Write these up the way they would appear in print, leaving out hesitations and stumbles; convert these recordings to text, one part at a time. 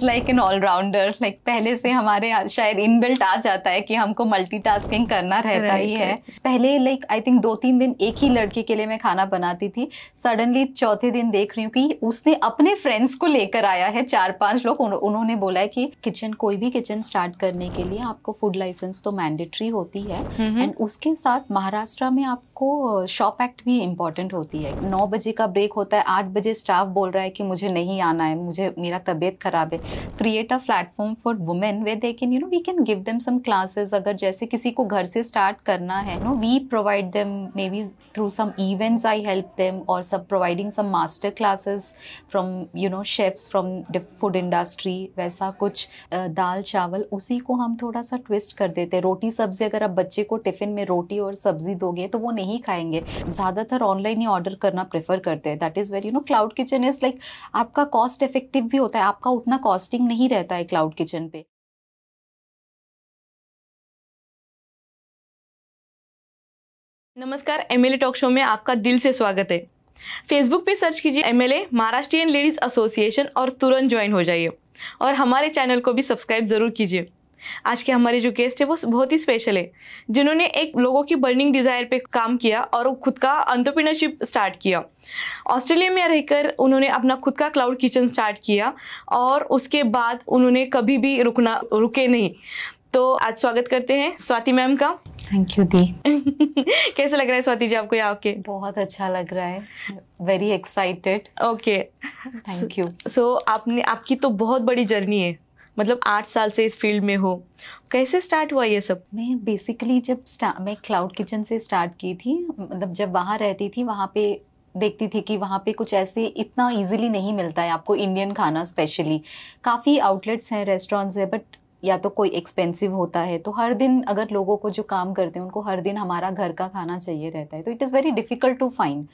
Like an allrounder, like पहले से हमारे शायद इनबिल्ट आ जाता है कि हमको मल्टीटास्किंग करना रहता ही है। पहले लाइक आई थिंक 2-3 दिन एक ही लड़के के लिए मैं खाना बनाती थी। सडनली चौथे दिन देख रही हूँ कि उसने अपने फ्रेंड्स को लेकर आया है, 4-5 लोग। उन्होंने बोला है कि किचन, कोई भी किचन स्टार्ट करने के लिए आपको फूड लाइसेंस तो मैंडेटरी होती है, एंड उसके साथ महाराष्ट्र में आपको शॉप एक्ट भी इम्पोर्टेंट होती है। 9 बजे का ब्रेक होता है, 8 बजे स्टाफ बोल रहा है कि मुझे नहीं आना है, मुझे मेरा तबीयत खराब है। Create a platform for women way they can we can give them some classes. अगर जैसे किसी को घर से स्टार्ट करना है, we provide them maybe through some events, I help them, और सब providing some master classes from chefs from food industry, वैसा कुछ। दाल चावल उसी को हम थोड़ा सा ट्विस्ट कर देते हैं। रोटी सब्जी, अगर आप बच्चे को टिफिन में रोटी और सब्जी दोगे तो वो नहीं खाएंगे, ज़्यादातर ऑनलाइन ही ऑर्डर करना प्रेफर करते हैं। That is very cloud kitchen is like आपका कॉस्ट इफेक्टिव भी होता है, आपका उतना कॉस्टिंग नहीं रहता है क्लाउड किचन पे। नमस्कार, एमएलए टॉक शो में आपका दिल से स्वागत है। फेसबुक पे सर्च कीजिए एमएलए महाराष्ट्रियन लेडीज एसोसिएशन और तुरंत ज्वाइन हो जाइए, और हमारे चैनल को भी सब्सक्राइब जरूर कीजिए। आज के हमारे जो गेस्ट है वो बहुत ही स्पेशल है, जिन्होंने एक लोगों की बर्निंग डिजायर पे काम किया और खुद का एंटरप्रेन्योरशिप स्टार्ट किया। ऑस्ट्रेलिया में रहकर उन्होंने अपना खुद का क्लाउड किचन स्टार्ट किया, और उसके बाद उन्होंने कभी भी रुके नहीं। तो आज स्वागत करते हैं स्वाति मैम का। थैंक यू दी। कैसे लग रहा है स्वाति जी आपको यहाँ आके? बहुत अच्छा लग रहा है, very excited. Okay, thank you. So आपकी तो बहुत बड़ी जर्नी है, मतलब 8 साल से इस फील्ड में हो। कैसे स्टार्ट हुआ ये सब? मैं बेसिकली जब मैं क्लाउड किचन से स्टार्ट की थी, मतलब जब वहाँ रहती थी, वहाँ पे देखती थी कि वहाँ पे कुछ ऐसे इतना इजीली नहीं मिलता है आपको इंडियन खाना। स्पेशली काफ़ी आउटलेट्स हैं, रेस्टोरेंट्स हैं, बट या तो कोई एक्सपेंसिव होता है, तो हर दिन अगर लोगों को जो काम करते हैं उनको हर दिन हमारा घर का खाना चाहिए रहता है, तो it is very difficult to find.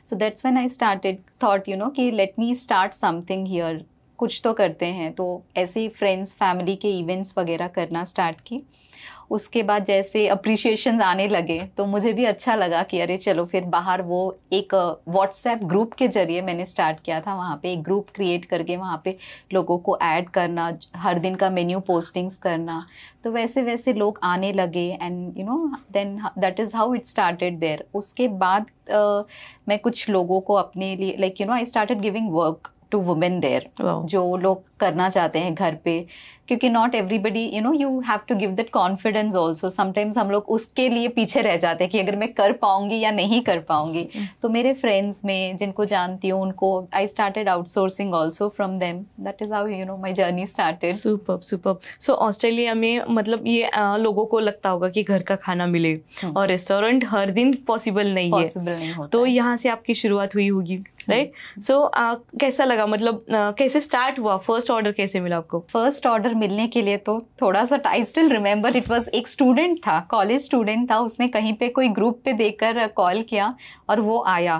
So that's when I started thought कि let me start something here, कुछ तो करते हैं। तो ऐसे ही फ्रेंड्स फैमिली के इवेंट्स वगैरह करना स्टार्ट की। उसके बाद जैसे अप्रिशिएशन आने लगे तो मुझे भी अच्छा लगा कि अरे चलो फिर बाहर, वो एक व्हाट्सएप ग्रुप के जरिए मैंने स्टार्ट किया था। वहाँ पे एक ग्रुप क्रिएट करके वहाँ पे लोगों को ऐड करना, हर दिन का मेन्यू पोस्टिंग्स करना, तो वैसे वैसे लोग आने लगे, and then that is how it started there. उसके बाद मैं कुछ लोगों को अपने लिए like I started giving work to women there, जो लोग करना चाहते हैं घर पे, क्योंकि not everybody you have to give that confidence also. Sometimes हम लोग उसके लिए पीछे रह जाते हैं कि अगर मैं कर पाऊंगी या नहीं कर पाऊंगी। तो मेरे फ्रेंड्स में जिनको जानती हूँ उनको I started outsourcing also from them. That is how my journey started. Superb superb. So Australia में मतलब ये लोगों को लगता होगा कि घर का खाना मिले, और रेस्टोरेंट हर दिन पॉसिबल नहीं है, तो यहाँ से आपकी शुरुआत हुई होगी, राइट? सो कैसा लगा, मतलब कैसे स्टार्ट हुआ? फर्स्ट ऑर्डर कैसे मिला आपको? फर्स्ट ऑर्डर मिलने के लिए तो थोड़ा सा I still remember, it was एक स्टूडेंट था, कॉलेज स्टूडेंट था, उसने कहीं पे कोई ग्रुप पे देखकर कॉल किया और वो आया।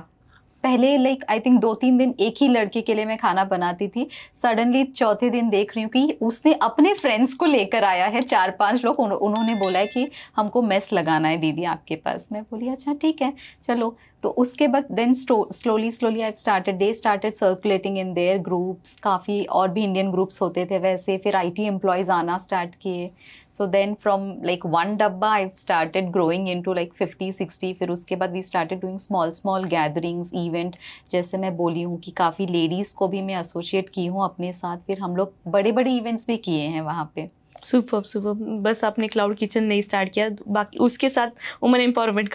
पहले लाइक आई थिंक 2-3 दिन एक ही लड़के के लिए मैं खाना बनाती थी। सडनली चौथे दिन देख रही हूँ कि उसने अपने फ्रेंड्स को लेकर आया है, 4-5 लोग। उन्होंने बोला है कि हमको मेस लगाना है दीदी आपके पास। मैं बोली अच्छा ठीक है चलो। तो उसके बाद then slowly I started, they started circulating in their groups. काफ़ी और भी इंडियन ग्रुप्स होते थे वैसे, फिर IT एम्प्लॉयज़ आना स्टार्ट किए। सो देन फ्रॉम लाइक 1 डब्बा I started growing into like 50-60। फिर उसके बाद we started doing small gatherings, event. जैसे मैं बोली हूँ कि काफ़ी लेडीज़ को भी मैं एसोसिएट की हूँ अपने साथ, फिर हम लोग बड़े इवेंट्स भी किए हैं वहाँ पे। Super super. बस आपने क्लाउड किचन नहीं स्टार्ट किया, बाकी उसके साथ वुमेन एम्पावरमेंट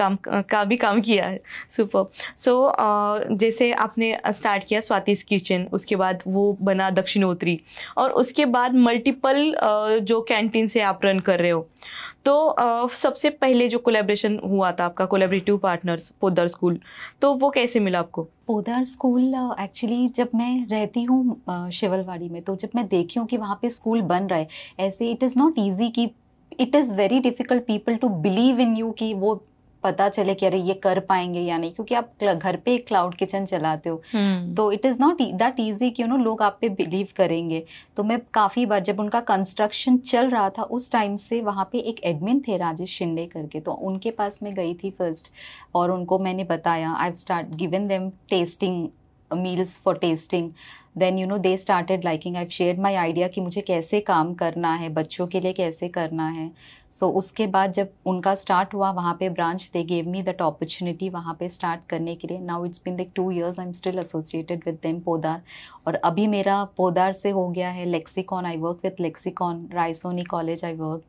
का भी काम किया है। सुपर। सो जैसे आपने स्टार्ट किया स्वातिस किचन, उसके बाद वो बना दक्षिणोत्री, और उसके बाद मल्टीपल जो कैंटीन से आप रन कर रहे हो, तो सबसे पहले जो कोलैबोरेशन हुआ था आपका, कोलैबोरेटिव पार्टनर्स पोद्दार स्कूल, तो वो कैसे मिला आपको? पोद्दार स्कूल एक्चुअली जब मैं रहती हूँ शिवलवाड़ी में, तो जब मैं देखी हूँ कि वहाँ पे स्कूल बन रहा है ऐसे, इट इज़ नॉट ईजी, कि it is very difficult people to believe in you, कि वो पता चले कि अरे ये कर पाएंगे या नहीं, क्योंकि आप घर पे एक क्लाउड किचन चलाते हो। तो it is not that easy कि लोग आप पे बिलीव करेंगे। तो मैं काफ़ी बार, जब उनका कंस्ट्रक्शन चल रहा था उस टाइम से, वहाँ पे एक एडमिन थे राजेश शिंदे करके, तो उनके पास मैं गई थी फर्स्ट, और उनको मैंने बताया, I start given them testing meals for testing. Then you know they started liking, I shared my idea कि मुझे कैसे काम करना है, बच्चों के लिए कैसे करना है. सो उसके बाद जब उनका स्टार्ट हुआ वहाँ पे branch, they gave me that opportunity वहाँ पे स्टार्ट करने के लिए. Now it's been like 2 years I am still associated with them, Podar. और अभी मेरा पोदार से हो गया है Lexicon, I work with Lexicon, Raisoni college I work.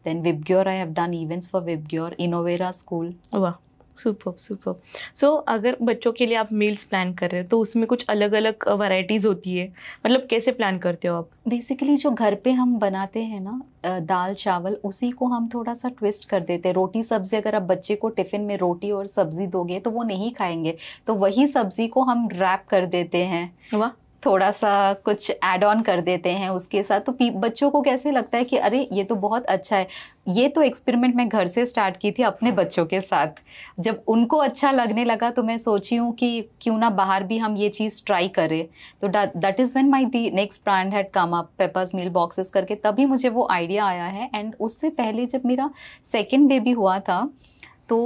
Then Vibgyor, I have done events for Vibgyor, Innovera school. वाह, सुपर सुपर. सो अगर बच्चों के लिए आप मील्स प्लान कर रहे हो तो उसमें कुछ अलग अलग वैरायटीज़ होती है, मतलब कैसे प्लान करते हो आप? बेसिकली जो घर पे हम बनाते हैं ना, दाल चावल, उसी को हम थोड़ा सा ट्विस्ट कर देते हैं. रोटी सब्जी, अगर आप बच्चे को टिफ़िन में रोटी और सब्जी दोगे तो वो नहीं खाएंगे, तो वही सब्जी को हम रैप कर देते हैं. वाह. थोड़ा सा कुछ ऐड ऑन कर देते हैं उसके साथ, तो बच्चों को कैसे लगता है कि अरे ये तो बहुत अच्छा है. ये तो एक्सपेरिमेंट मैं घर से स्टार्ट की थी अपने बच्चों के साथ. जब उनको अच्छा लगने लगा तो मैं सोची हूँ कि क्यों ना बाहर भी हम ये चीज़ ट्राई करें. तो that is when my the next brand had come up, papers meal boxes करके, तभी मुझे वो आइडिया आया है. एंड उससे पहले जब मेरा सेकेंड बेबी हुआ था तो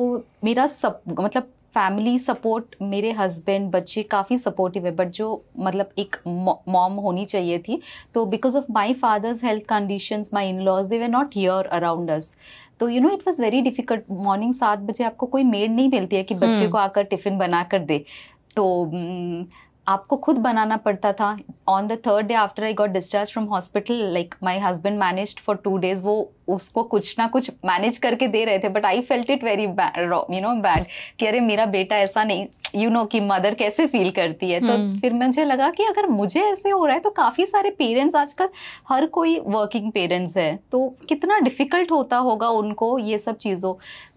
मेरा मतलब फैमिली सपोर्ट, मेरे हस्बैंड, बच्चे काफ़ी सपोर्टिव है, बट जो मतलब एक मॉम होनी चाहिए थी, तो because of my father's health conditions, my in laws, they were not here around us. तो you know it was very difficult. Morning 7 बजे आपको कोई मेड नहीं मिलती है कि बच्चे को आकर टिफ़िन बना कर दे, तो आपको खुद बनाना पड़ता था. On the 3rd day after I got discharge from hospital, like my husband managed for 2 days, वो उसको कुछ ना कुछ मैनेज करके दे रहे थे. But I felt it very bad कि अरे मेरा बेटा ऐसा नहीं, यू नो कि मदर कैसे फील करती है. तो फिर मुझे लगा कि अगर मुझे ऐसे हो रहा है तो काफ़ी सारे पेरेंट्स, आजकल हर कोई वर्किंग पेरेंट्स है, तो कितना डिफिकल्ट होता होगा उनको ये सब चीज़ों.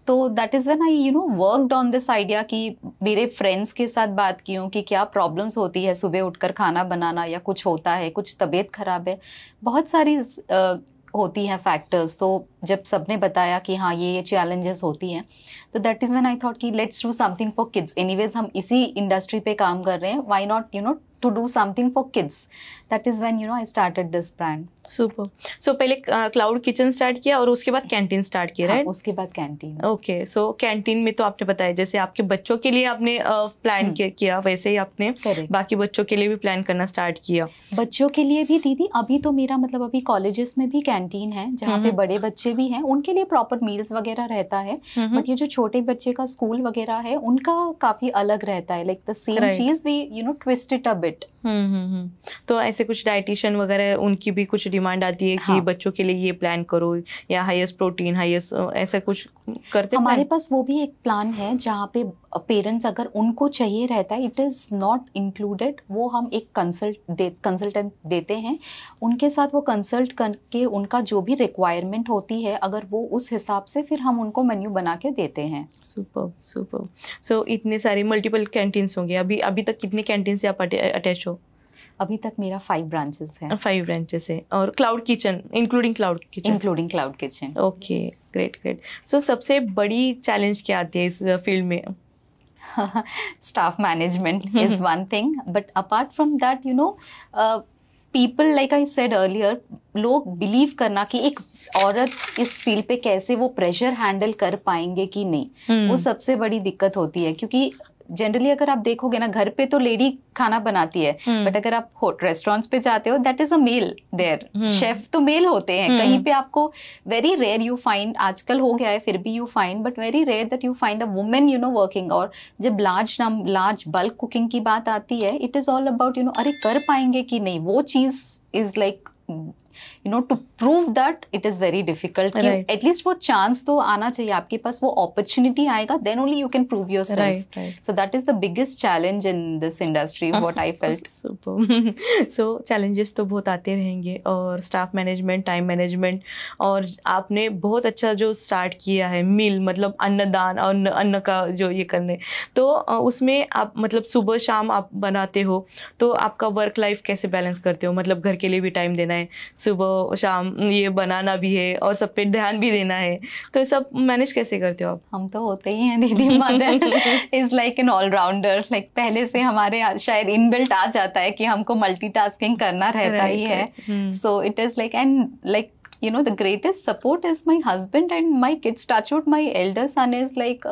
तो that is when I you know worked on this idea कि मेरे फ्रेंड्स के साथ बात की हूँ कि क्या प्रॉब्लम्स होती है सुबह उठकर खाना बनाना, या कुछ होता है, कुछ तबीयत खराब है, बहुत सारी होती हैं फैक्टर्स. तो जब सबने बताया कि हाँ ये चैलेंजेस होती हैं, तो that is when I thought कि let's do something for kids. Anyways हम इसी इंडस्ट्री पे काम कर रहे हैं, why not you know to do something for kids. That is when you know I started this brand. Super. So पहले cloud kitchen start किया और उसके बाद कैंटीन स्टार्ट किया, राइट? उसके बाद कैंटीन. ओके. सो कैंटीन में तो आपने बताया जैसे आपके बच्चों के लिए आपने प्लान किया, वैसे ही आपने बाकी बच्चों के लिए भी प्लान करना स्टार्ट किया. बच्चों के लिए भी दीदी, अभी तो मेरा मतलब अभी कॉलेजेस में भी कैंटीन है जहाँ पे बड़े बच्चे भी हैं, उनके लिए प्रॉपर मील्स वगैरह रहता है. बट ये जो छोटे बच्चे का स्कूल वगैरह है उनका काफी अलग रहता है, लाइक द सेम चीज we you know twist it a bit. तो ऐसे कुछ डाइटिशियन वगैरह उनकी भी कुछ डिमांड आती है कि बच्चों के लिए ये प्लान करो, या हाईएस्ट प्रोटीन, हाईएस्ट, ऐसा कुछ करते हैं? हमारे पास वो भी एक प्लान है जहाँ पे पेरेंट्स अगर उनको चाहिए रहता है, इट इज़ नॉट इंक्लूडेड, वो हम एक कंसल्टेंट देते हैं, उनके साथ वो कंसल्ट करके उनका जो भी रिक्वायरमेंट होती है, अगर वो उस हिसाब से फिर हम उनको मेन्यू बना के देते हैं. Super super. सो इतने सारे मल्टीपल कैंटीन्स होंगे. अभी तक कितने कैंटीन से आप अटैच हो? अभी तक मेरा 5 ब्रांचेस हैं. 5 ब्रांचेस है. और cloud kitchen including cloud kitchen. Okay, great great. So सबसे बड़ी चैलेंज क्या आती है इस फील्ड में? Staff management is one thing, but apart from that, you know, people, like I said earlier, लोग बिलीव करना कि एक औरत इस फील्ड पे कैसे वो प्रेशर हैंडल कर पाएंगे कि नहीं, वो सबसे बड़ी दिक्कत होती है. क्योंकि जनरली अगर आप देखोगे ना, घर पे तो लेडी खाना बनाती है, बट अगर आप रेस्टोरेंट्स पे जाते हो, that is a male there. Chef तो मेल होते हैं. कहीं पे आपको वेरी रेयर यू फाइंड, आजकल हो गया है फिर भी you find, but very rare that you find a women you know working. और जब लार्ज बल्क कुकिंग की बात आती है, it is all about you know अरे कर पाएंगे कि नहीं, वो चीज is like you know to prove that it is very difficult. Right. At least वो chance तो आना चाहिए आपके पास, वो opportunity आएगा, then only you can prove yourself. Right. So that is the biggest challenge in this industry, what I felt. Super. So challenges तो बहुत आते रहेंगे, और staff management, time management, और आपने बहुत अच्छा जो start किया है मील, मतलब अन्नदान और अन्न का जो ये करने, तो उसमें आप मतलब सुबह शाम आप बनाते हो, तो आपका वर्क लाइफ कैसे बैलेंस करते हो? मतलब घर के लिए भी टाइम देना है, सुबह शाम ये बनाना भी है, और सब पे ध्यान भी देना है, तो ये सब मैनेज कैसे करते हो आप? हम तो होते ही हैं दीदी, mother is like an allrounder. Like पहले से हमारे शायद इनबिल्ट आ जाता है कि हमको मल्टीटास्किंग करना रहता ही है. So it is like, and like the greatest support is my husband and my kids. Touch wood, my elder son is like,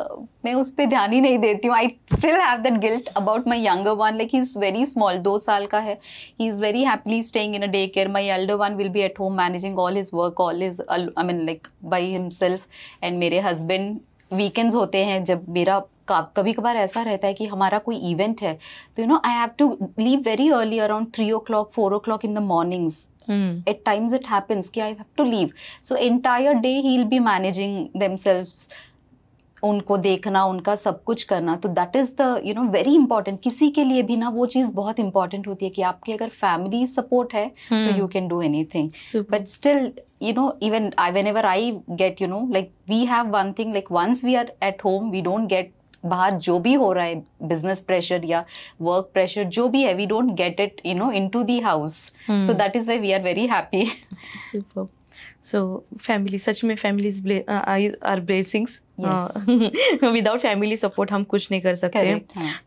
मैं उस पे ध्यान ही नहीं देती हूँ. I still have that guilt about my younger one. Like he's very small, 2 साल का है. He's very happily staying in a daycare. My elder one will be at home managing all his work, all his, I mean like by himself. And मेरे husband weekends होते हैं जब मेरा कभी कभार ऐसा रहता है कि हमारा कोई इवेंट है तो I have to leave very early around 3 o'clock 4 o'clock in the mornings. At times it happens कि I have to leave. So entire day he'll be managing themselves. उनको देखना, उनका सब कुछ करना. तो that is the very important. किसी के लिए भी ना वो चीज बहुत इंपॉर्टेंट होती है कि आपकी अगर फैमिली सपोर्ट है तो you can do anything. But still even whenever I get like we have one thing, like once we are at home we don't get बाहर जो भी हो रहा है बिजनेस प्रेशर या वर्क प्रेशर जो भी है, we don't get it into the house. So that is why we are very happy. Super. So family, सच में families are blessings. Without family support हम कुछ नहीं कर सकते.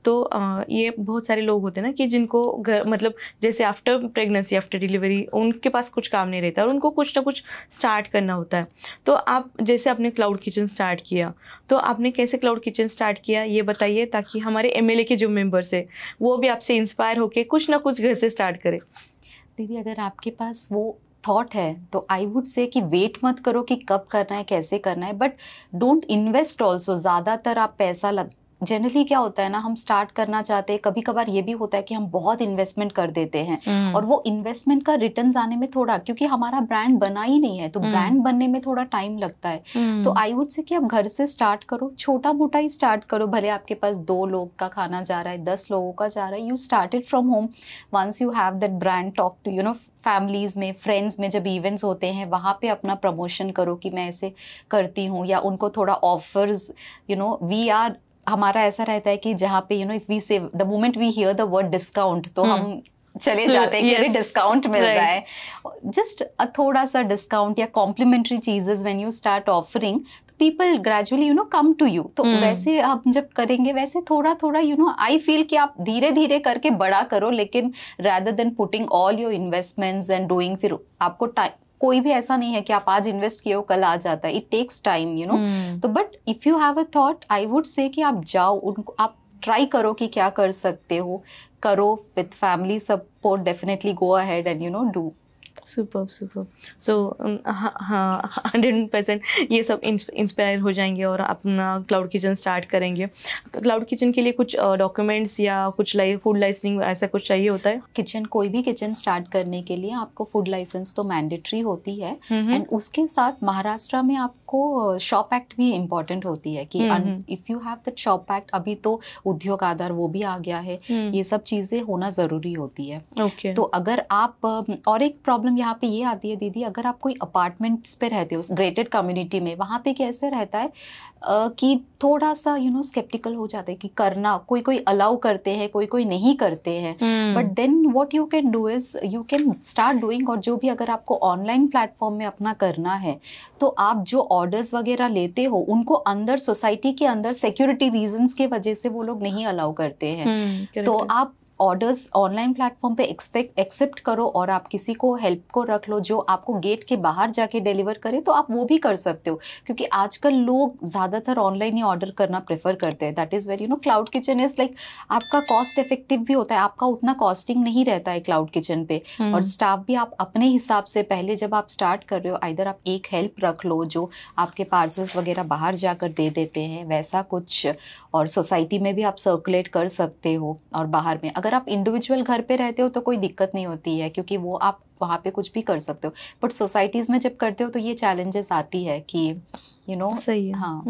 तो ये बहुत सारे लोग होते हैं ना कि जिनको घर मतलब जैसे आफ्टर प्रेगनेंसी, आफ्टर डिलीवरी उनके पास कुछ काम नहीं रहता और उनको कुछ ना कुछ स्टार्ट करना होता है. तो आप जैसे आपने क्लाउड किचन स्टार्ट किया, तो आपने कैसे क्लाउड किचन स्टार्ट किया ये बताइए, ताकि हमारे MLA के जो मेंबर्स है वो भी आपसे इंस्पायर होके कुछ ना कुछ घर से स्टार्ट करें. दीदी अगर आपके पास वो थॉट है तो आई वुड से कि वेट मत करो कि कब करना है कैसे करना है, बट डोंट इन्वेस्ट ऑल्सो. ज़्यादातर आप पैसा जनरली क्या होता है ना, हम स्टार्ट करना चाहते हैं, कभी कभार ये भी होता है कि हम बहुत इन्वेस्टमेंट कर देते हैं और वो इन्वेस्टमेंट का रिटर्न्स आने में थोड़ा, क्योंकि हमारा ब्रांड बना ही नहीं है तो ब्रांड बनने में थोड़ा टाइम लगता है. तो आई वुड से कि आप घर से स्टार्ट करो, छोटा मोटा ही स्टार्ट करो. भले आपके पास 2 लोग का खाना जा रहा है, 10 लोगों का जा रहा है, you started from home. Once you have that brand, talk to families में, फ्रेंड्स में जब इवेंट्स होते हैं वहाँ पे अपना प्रमोशन करो कि मैं ऐसे करती हूँ, या उनको थोड़ा ऑफर्स वी आर, हमारा ऐसा रहता है कि जहाँ पे if we say the moment we hear the word discount तो हम चले जाते हैं कि अरे डिस्काउंट मिल रहा है. जस्ट थोड़ा सा डिस्काउंट या कॉम्प्लीमेंट्री चीजेस when you start offering, people gradually come to you. तो वैसे आप जब करेंगे वैसे थोड़ा थोड़ा आई फील कि आप धीरे धीरे करके बड़ा करो, लेकिन rather than putting all your investments and doing, फिर आपको टाइम, कोई भी ऐसा नहीं है कि आप आज इन्वेस्ट किए हो कल आ जाता है. इट टेक्स टाइम तो but if you have a thought, I would say कि आप जाओ, उनको आप ट्राई करो कि क्या कर सकते हो, करो with family support. Definitely go ahead and do. Super. So 100% ये सब इंस्पायर हो जाएंगे और अपना क्लाउड किचन स्टार्ट करेंगे. क्लाउड किचन के लिए कुछ डॉक्यूमेंट्स या कुछ फूड लाइसेंसिंग ऐसा कुछ चाहिए होता है? कोई भी किचन स्टार्ट करने के लिए आपको फूड लाइसेंस तो मैंडेटरी होती है, एंड उसके साथ महाराष्ट्र में आपको शॉप एक्ट भी इम्पोर्टेंट होती है कि if you have that shop act, अभी तो उद्योग आधार वो भी आ गया है, ये सब चीजें होना जरूरी होती है. तो अगर आप, और एक प्रॉब्लम यहाँ पे ये आती है दीदी, अगर आप कोई अपार्टमेंट्स पे रहते हो ग्रेटेड कम्युनिटी में, वहाँ पे कैसे रहता है कि थोड़ा सा स्केप्टिकल हो जाते हैं कि करना, कोई अलाउ करते हैं, कोई नहीं करते हैं. But then what you can do is you can start doing. और जो भी अगर आपको ऑनलाइन प्लेटफॉर्म में अपना करना है तो आप जो ऑर्डर्स वगैरह लेते हो उनको अंदर सोसाइटी के अंदर सिक्योरिटी रीजंस के वजह से वो लोग नहीं अलाउ करते हैं. तो आप ऑर्डर्स ऑनलाइन प्लेटफॉर्म पे एक्सेप्ट करो और आप किसी को हेल्प को रख लो जो आपको गेट के बाहर जाके डिलीवर करे, तो आप वो भी कर सकते हो, क्योंकि आजकल लोग ज़्यादातर ऑनलाइन ही ऑर्डर करना प्रेफर करते हैं. That is very cloud kitchen is like आपका कॉस्ट इफेक्टिव भी होता है, आपका उतना कॉस्टिंग नहीं रहता है क्लाउड किचन पे. और स्टाफ भी आप अपने हिसाब से, पहले जब आप स्टार्ट कर रहे हो, इधर आप एक हेल्प रख लो जो आपके पार्सल्स वगैरह बाहर जाकर दे देते हैं, वैसा कुछ. और सोसाइटी में भी आप सर्कुलेट कर सकते हो. और बाहर में अगर आप इंडिविजुअल घर पे रहते हो तो कोई दिक्कत नहीं होती है, क्योंकि वो आप वहाँ पे कुछ भी कर सकते हो. बट सोसाइटीज में जब करते हो तो ये चैलेंजेस आती है कि सही है. हाँ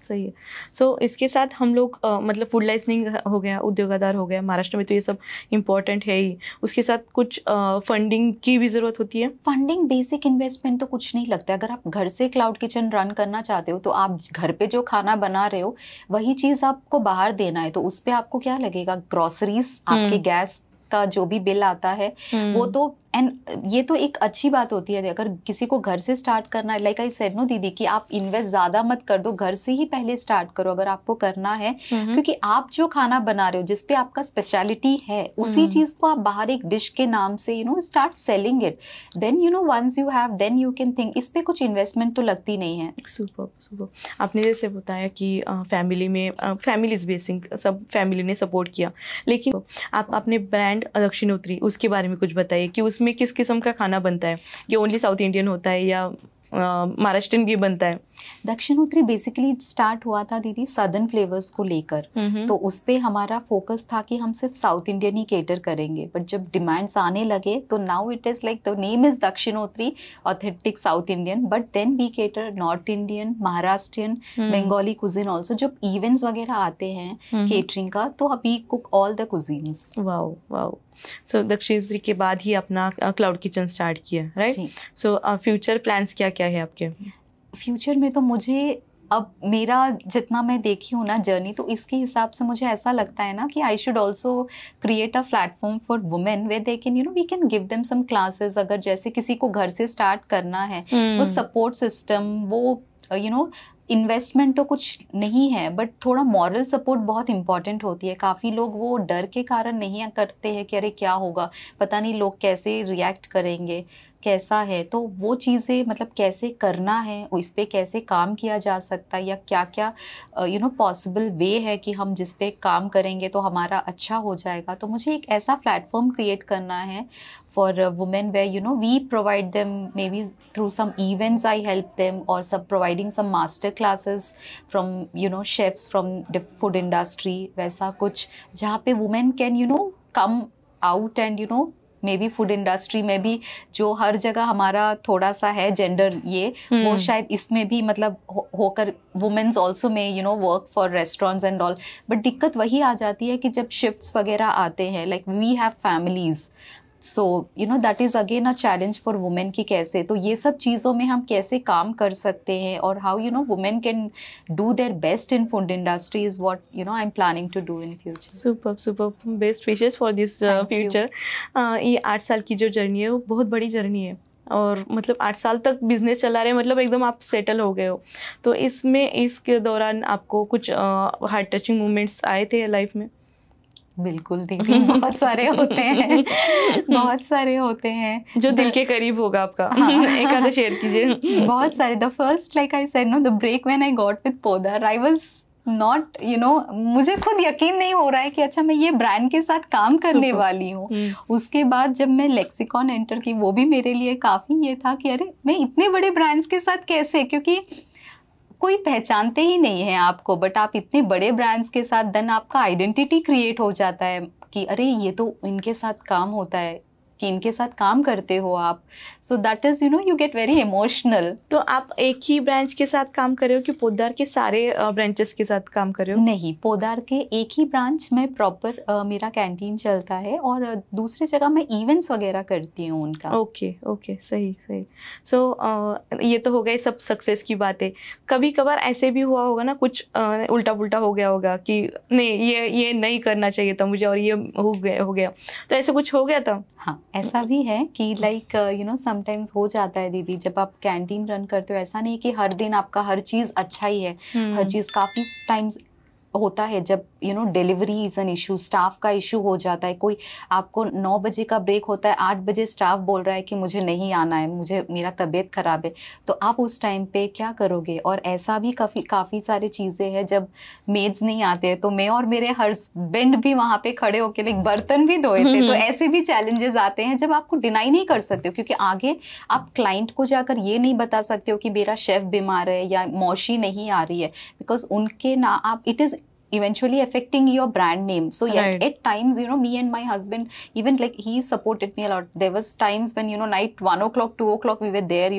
सही है. सो इसके साथ हम लोग मतलब फूड लाइसेंसिंग हो गया, उद्योग आधार हो गया, महाराष्ट्र में तो ये सब इम्पोर्टेंट है ही. उसके साथ कुछ फंडिंग की भी जरूरत होती है? फंडिंग, बेसिक इन्वेस्टमेंट तो कुछ नहीं लगता. अगर आप घर से क्लाउड किचन रन करना चाहते हो तो आप घर पे जो खाना बना रहे हो वही चीज़ आपको बाहर देना है, तो उस पर आपको क्या लगेगा, ग्रोसरीज, आपके गैस का जो भी बिल आता है वो तो एंड ये तो एक अच्छी बात होती है अगर किसी को घर से स्टार्ट करना है, लाइक आई सेड नो दीदी, कि आप इन्वेस्ट ज़्यादा मत कर दो, घर से ही पहले स्टार्ट करो अगर आपको करना है, क्योंकि आप जो खाना बना रहे हो जिस पे आपका स्पेशलिटी है उसी चीज़ को आप बाहर एक डिश के नाम से start selling it, then once you have then you can think, इस पे कुछ इन्वेस्टमेंट तो लगती नहीं है। Super super. आपने जैसे बताया कि फैमिली में फैमिलीज बेसिक सब फैमिली ने सपोर्ट किया, लेकिन आप अपने ब्रांड दक्षिणोत्री उसके बारे में कुछ बताइए कि उसमें किस किस्म का खाना बनता है, कि ओनली साउथ इंडियन होता है या महाराष्ट्रियन भी बनता है? दक्षिणोत्री बेसिकली स्टार्ट हुआ था दीदी सदर्न फ्लेवर्स को लेकर, तो उस पे हमारा फोकस था कि हम सिर्फ साउथ इंडियन ही केटर करेंगे, बट जब डिमांड्स आने लगे तो now it is like the name is Dakshinotri authentic south Indian, but then we cater north Indian, Maharashtrian, Bengali cuisine also. जब इवेंट्स वगैरह आते हैं केटरिंग का तो we cook all the cuisines. Wow wow. So Dakshinotri के बाद ही अपना क्लाउड किचन स्टार्ट किया, राइट? सो फ्यूचर प्लान्स क्या क्या है आपके? फ्यूचर में तो मुझे अब मेरा जितना मैं देखी हूँ ना जर्नी, तो इसके हिसाब से मुझे ऐसा लगता है ना कि I should also create a platform for women way they can we can give them some classes. अगर जैसे किसी को घर से स्टार्ट करना है, वो सपोर्ट सिस्टम, वो इन्वेस्टमेंट तो कुछ नहीं है, बट थोड़ा मॉरल सपोर्ट बहुत इंपॉर्टेंट होती है। काफ़ी लोग वो डर के कारण नहीं करते हैं कि अरे क्या होगा, पता नहीं लोग कैसे रिएक्ट करेंगे, कैसा है, तो वो चीज़ें मतलब कैसे करना है, इस पे कैसे काम किया जा सकता है, या क्या क्या पॉसिबल वे है कि हम जिस पे काम करेंगे तो हमारा अच्छा हो जाएगा। तो मुझे एक ऐसा प्लेटफॉर्म क्रिएट करना है for women where we provide them maybe through some events, I help them, or some providing some master classes from chefs from the food industry, वैसा कुछ जहाँ पे women can come out and maybe food industry में भी जो हर जगह हमारा थोड़ा सा है जेंडर वो शायद इसमें भी मतलब होकर वुमेन्स ऑल्सो में work for restaurants and all. But दिक्कत वही आ जाती है कि जब शिफ्ट्स वगैरह आते हैं, like we have families, so that is again a challenge for women कि कैसे, तो ये सब चीज़ों में हम कैसे काम कर सकते हैं, और how women can do their best in food industry is what I am planning to do in future. Super super, best wishes for this future. ये 8 साल की जो जर्नी है वो बहुत बड़ी जर्नी है, और मतलब 8 साल तक बिजनेस चला रहे हैं, मतलब एकदम आप सेटल हो गए हो। तो इसके दौरान आपको कुछ हार्ट टचिंग मोमेंट्स आए थे लाइफ में? बिल्कुल दीदी, बहुत सारे होते हैं, बहुत सारे होते हैं जो दिल के करीब होगा आपका। हाँ। एक आधा शेयर कीजिए। बहुत सारे। The first, like I said the break when I got with Podar, I was not मुझे खुद यकीन नहीं हो रहा है कि अच्छा मैं ये ब्रांड के साथ काम करने वाली हूँ। उसके बाद जब मैं लेक्सिकॉन एंटर की, वो भी मेरे लिए काफ़ी ये था कि अरे मैं इतने बड़े ब्रांड्स के साथ कैसे, क्योंकि कोई पहचानते ही नहीं है आपको, बट आप इतने बड़े ब्रांड्स के साथ देन आपका आइडेंटिटी क्रिएट हो जाता है कि अरे ये तो इनके साथ काम होता है, कि इनके साथ काम करते हो आप। सो that is you get very emotional. तो आप एक ही ब्रांच के साथ काम कर रहे हो कि पोदार के सारे ब्रांचेस के साथ काम कर रहे हो? नहीं, पोदार के एक ही ब्रांच में प्रॉपर मेरा कैंटीन चलता है, और दूसरी जगह मैं इवेंट्स वगैरह करती हूँ उनका। ओके ओके, सही सही। सो ये तो हो गए सब सक्सेस की बातें। कभी कभार ऐसे भी हुआ होगा ना, कुछ उल्टा पुल्टा हो गया होगा कि नहीं ये नहीं करना चाहिए था मुझे, और ये हो गया, तो ऐसे कुछ हो गया था? हाँ, ऐसा भी है कि लाइक समटाइम्स हो जाता है दीदी, जब आप कैंटीन रन करते हो, ऐसा नहीं कि हर दिन आपका हर चीज़ अच्छा ही है। हर चीज़ काफ़ी टाइम्स होता है जब delivery is an issue, staff का इशू हो जाता है। कोई आपको 9 बजे का ब्रेक होता है, 8 बजे स्टाफ बोल रहा है कि मुझे नहीं आना है, मेरा तबीयत ख़राब है, तो आप उस टाइम पे क्या करोगे? और ऐसा भी काफ़ी सारी चीज़ें हैं, जब मेड्स नहीं आते हैं तो मैं और मेरे हस्बैंड भी वहाँ पे खड़े होके लाइक बर्तन भी धोए थे। तो ऐसे भी चैलेंजेस आते हैं जब आपको डिनाई नहीं कर सकते हो, क्योंकि आगे आप क्लाइंट को जाकर ये नहीं बता सकते हो कि मेरा शेफ़ बीमार है या मौशी नहीं आ रही है, बिकॉज उनके ना आप it is eventually affecting your brand name. So yeah, right. At times me and my husband, even like he supported me a lot. There was times when night 1 o'clock 2 o'clock we were there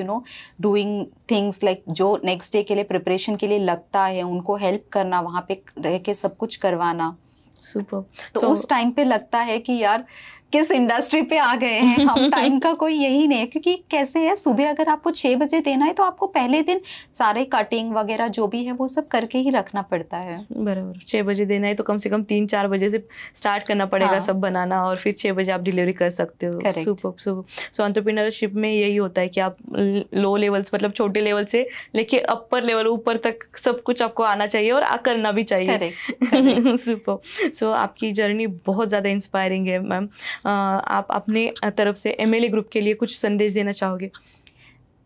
doing things like जो next day के लिए preparation के लिए लगता है, उनको help करना, वहाँ पे रह के सब कुछ करवाना। सुपर। तो उस टाइम पे लगता है कि यार किस इंडस्ट्री पे आ गए हैं हम, टाइम का कोई यही नहीं है। क्योंकि कैसे है, सुबह अगर आपको 6 बजे देना है तो आपको पहले दिन सारे कटिंग वगैरह जो भी है वो सब करके ही रखना पड़ता है। बराबर, 6 बजे देना है तो कम से कम 3-4 बजे से स्टार्ट करना पड़ेगा। हाँ। सब बनाना, और फिर 6 बजे आप डिलीवरी कर सकते हो। Correct. Super super. So entrepreneurship में यही होता है कि आप लो लेवल्स, मतलब छोटे लेवल से लेके अपर लेवल ऊपर तक सब कुछ आपको आना चाहिए और करना भी चाहिए। करेक्ट। सुपर। सो आपकी जर्नी बहुत ज़्यादा इंस्पायरिंग है मैम। आप अपने तरफ से एमएलए ग्रुप के लिए कुछ संदेश देना चाहोगे?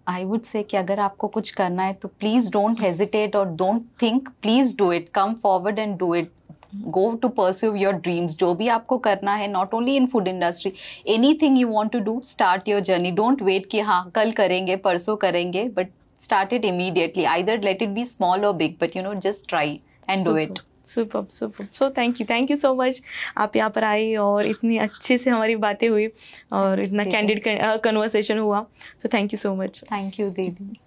आई वुड से कि अगर आपको कुछ करना है तो प्लीज डोंट हेजिटेट और don't think, please do it, come forward and do it, go to pursue your dreams. जो भी आपको करना है, not only in food industry, anything you want to do, start your journey. Don't wait कि हाँ कल करेंगे परसों करेंगे, but start it immediately. Either let it be small और big, but just try and do it. Super super. So thank you so much, आप यहाँ पर आई और इतनी अच्छे से हमारी बातें हुई और इतना कैंडिड कन्वर्सेशन हुआ। So thank you so much. Thank you दीदी।